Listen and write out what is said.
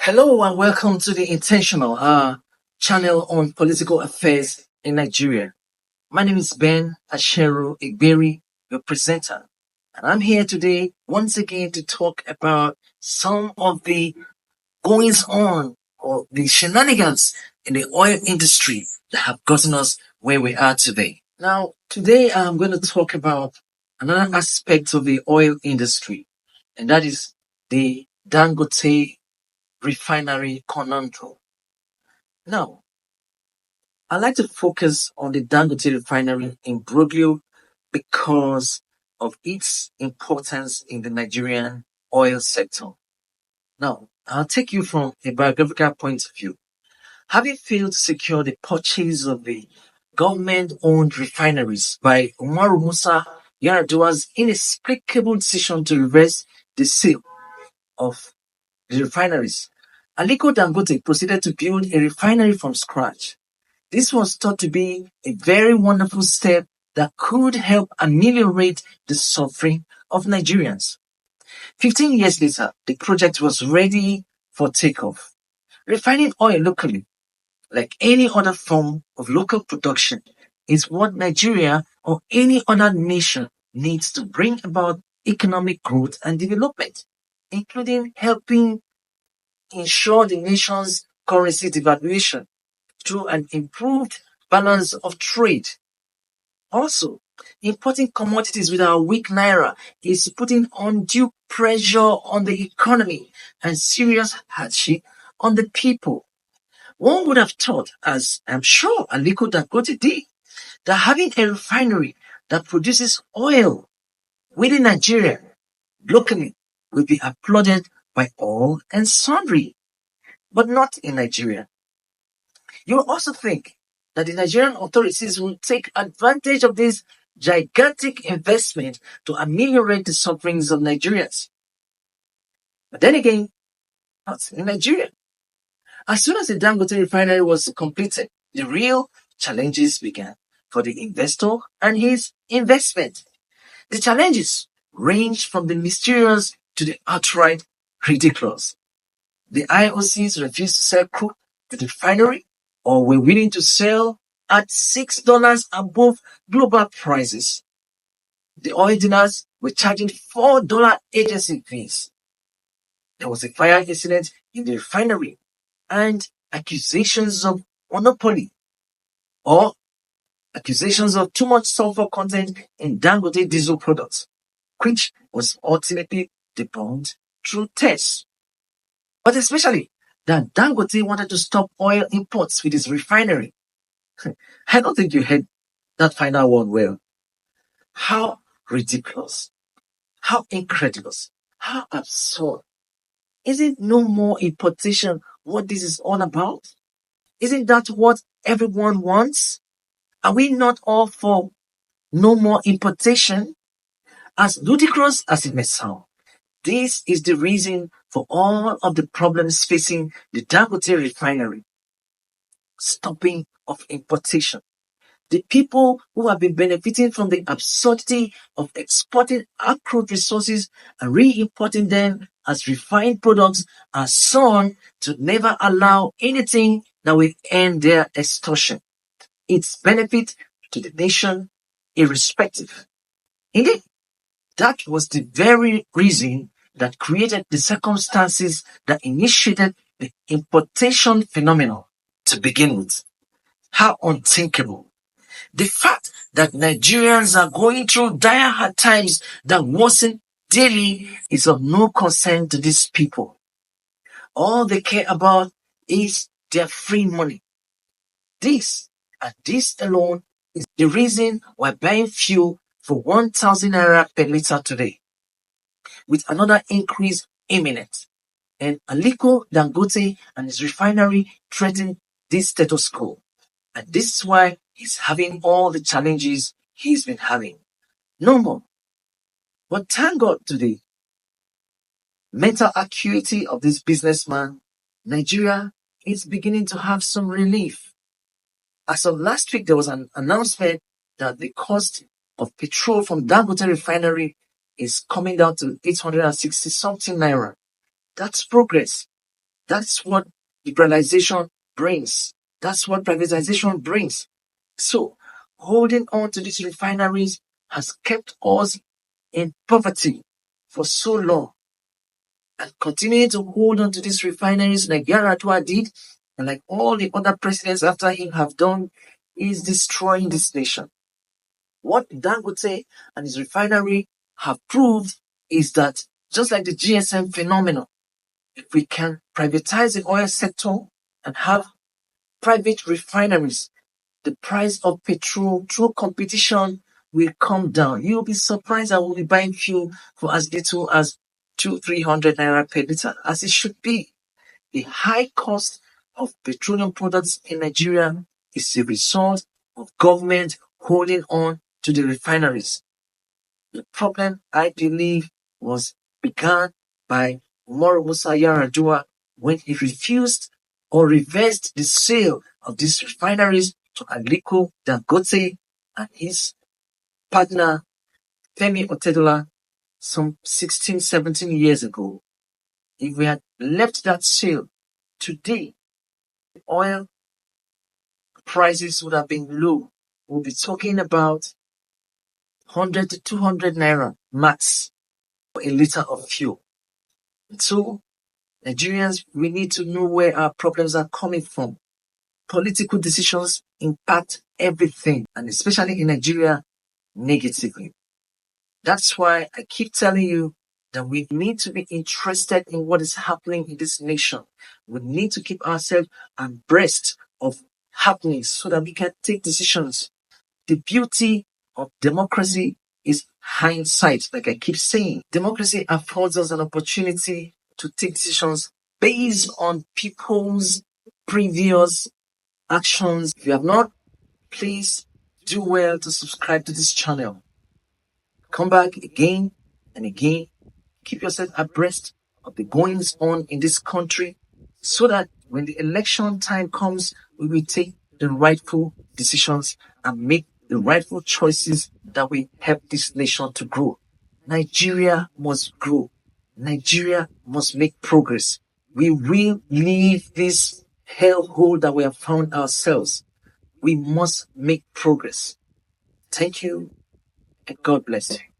Hello and welcome to the Intentional channel on political affairs in Nigeria. My name is Ben Asheru Igberi, your presenter, and I'm here today once again to talk about some of the goings on or the shenanigans in the oil industry that have gotten us where we are today. Now, today I'm going to talk about another aspect of the oil industry, and that is the Dangote Refinery conundrum. Now, I like to focus on the Dangote Refinery in Broglio because of its importance in the Nigerian oil sector. Now, I'll take you from a biographical point of view. Having failed to secure the purchase of the government-owned refineries by Umaru Musa Yar'Adua's inexplicable decision to reverse the sale of the refineries, Aliko Dangote proceeded to build a refinery from scratch. This was thought to be a very wonderful step that could help ameliorate the suffering of Nigerians. 15 years later, the project was ready for takeoff. Refining oil locally, like any other form of local production, is what Nigeria or any other nation needs to bring about economic growth and development, including helping ensure the nation's currency devaluation through an improved balance of trade. Also, importing commodities with our weak naira is putting undue pressure on the economy and serious hardship on the people. One would have thought, as I'm sure Aliko Dangote did, that having a refinery that produces oil within Nigeria locally will be applauded by all and sundry, but not in Nigeria. You will also think that the Nigerian authorities will take advantage of this gigantic investment to ameliorate the sufferings of Nigerians. But then again, not in Nigeria. As soon as the Dangote refinery was completed, the real challenges began for the investor and his investment. The challenges ranged from the mysterious to the outright ridiculous. The IOCs refused to sell crude to the refinery or were willing to sell at $6 above global prices. The oil dealers were charging $4 agency fees. There was a fire incident in the refinery and accusations of monopoly or accusations of too much sulfur content in Dangote diesel products, which was ultimately debunked through tests. But especially that Dangote wanted to stop oil imports with his refinery. I don't think you heard that final one well. How ridiculous. How incredulous. How absurd. Isn't no more importation what this is all about? Isn't that what everyone wants? Are we not all for no more importation? As ludicrous as it may sound, this is the reason for all of the problems facing the Dangote refinery. Stopping of importation. The people who have been benefiting from the absurdity of exporting our crude resources and re-importing them as refined products are sworn to never allow anything that will end their extortion. Its benefit to the nation irrespective. Indeed, that was the very reason that created the circumstances that initiated the importation phenomenon to begin with. How unthinkable. The fact that Nigerians are going through dire hard times that worsen daily is of no concern to these people. All they care about is their free money. This and this alone is the reason why buying fuel for 1,000 naira per liter today, with another increase imminent. And Aliko Dangote and his refinery threaten this status quo. And this is why he's having all the challenges he's been having. No more. But thank God today, mental acuity of this businessman, Nigeria is beginning to have some relief. As of last week, there was an announcement that the cost of petrol from Dangote Refinery is coming down to 860 something naira. That's progress. That's what liberalization brings. That's what privatization brings. So, holding on to these refineries has kept us in poverty for so long. And continuing to hold on to these refineries like Yaradua did, and like all the other presidents after him have done, is destroying this nation. What Dangote and his refinery have proved is that just like the GSM phenomenon, if we can privatize the oil sector and have private refineries, the price of petrol through competition will come down. You'll be surprised I will be buying fuel for as little as 200-300 naira per liter, as it should be. The high cost of petroleum products in Nigeria is a result of government holding on to the refineries. The problem, I believe, was began by Umaru Musa Yar'Adua when he refused or reversed the sale of these refineries to Aliko Dangote and his partner Femi Otedola some 16, 17 years ago. If we had left that sale today, oil prices would have been low. We'll be talking about 100 to 200 naira max for a liter of fuel. So, Nigerians, we need to know where our problems are coming from. Political decisions impact everything, and especially in Nigeria, negatively. That's why I keep telling you that we need to be interested in what is happening in this nation. We need to keep ourselves abreast of happenings so that we can take decisions. The beauty of democracy is hindsight, like I keep saying. Democracy affords us an opportunity to take decisions based on people's previous actions. If you have not, please do well to subscribe to this channel. Come back again and again. Keep yourself abreast of the goings on in this country so that when the election time comes, we will take the rightful decisions and make the rightful choices that will help this nation to grow. Nigeria must grow. Nigeria must make progress. We will leave this hellhole that we have found ourselves. We must make progress. Thank you and God bless you.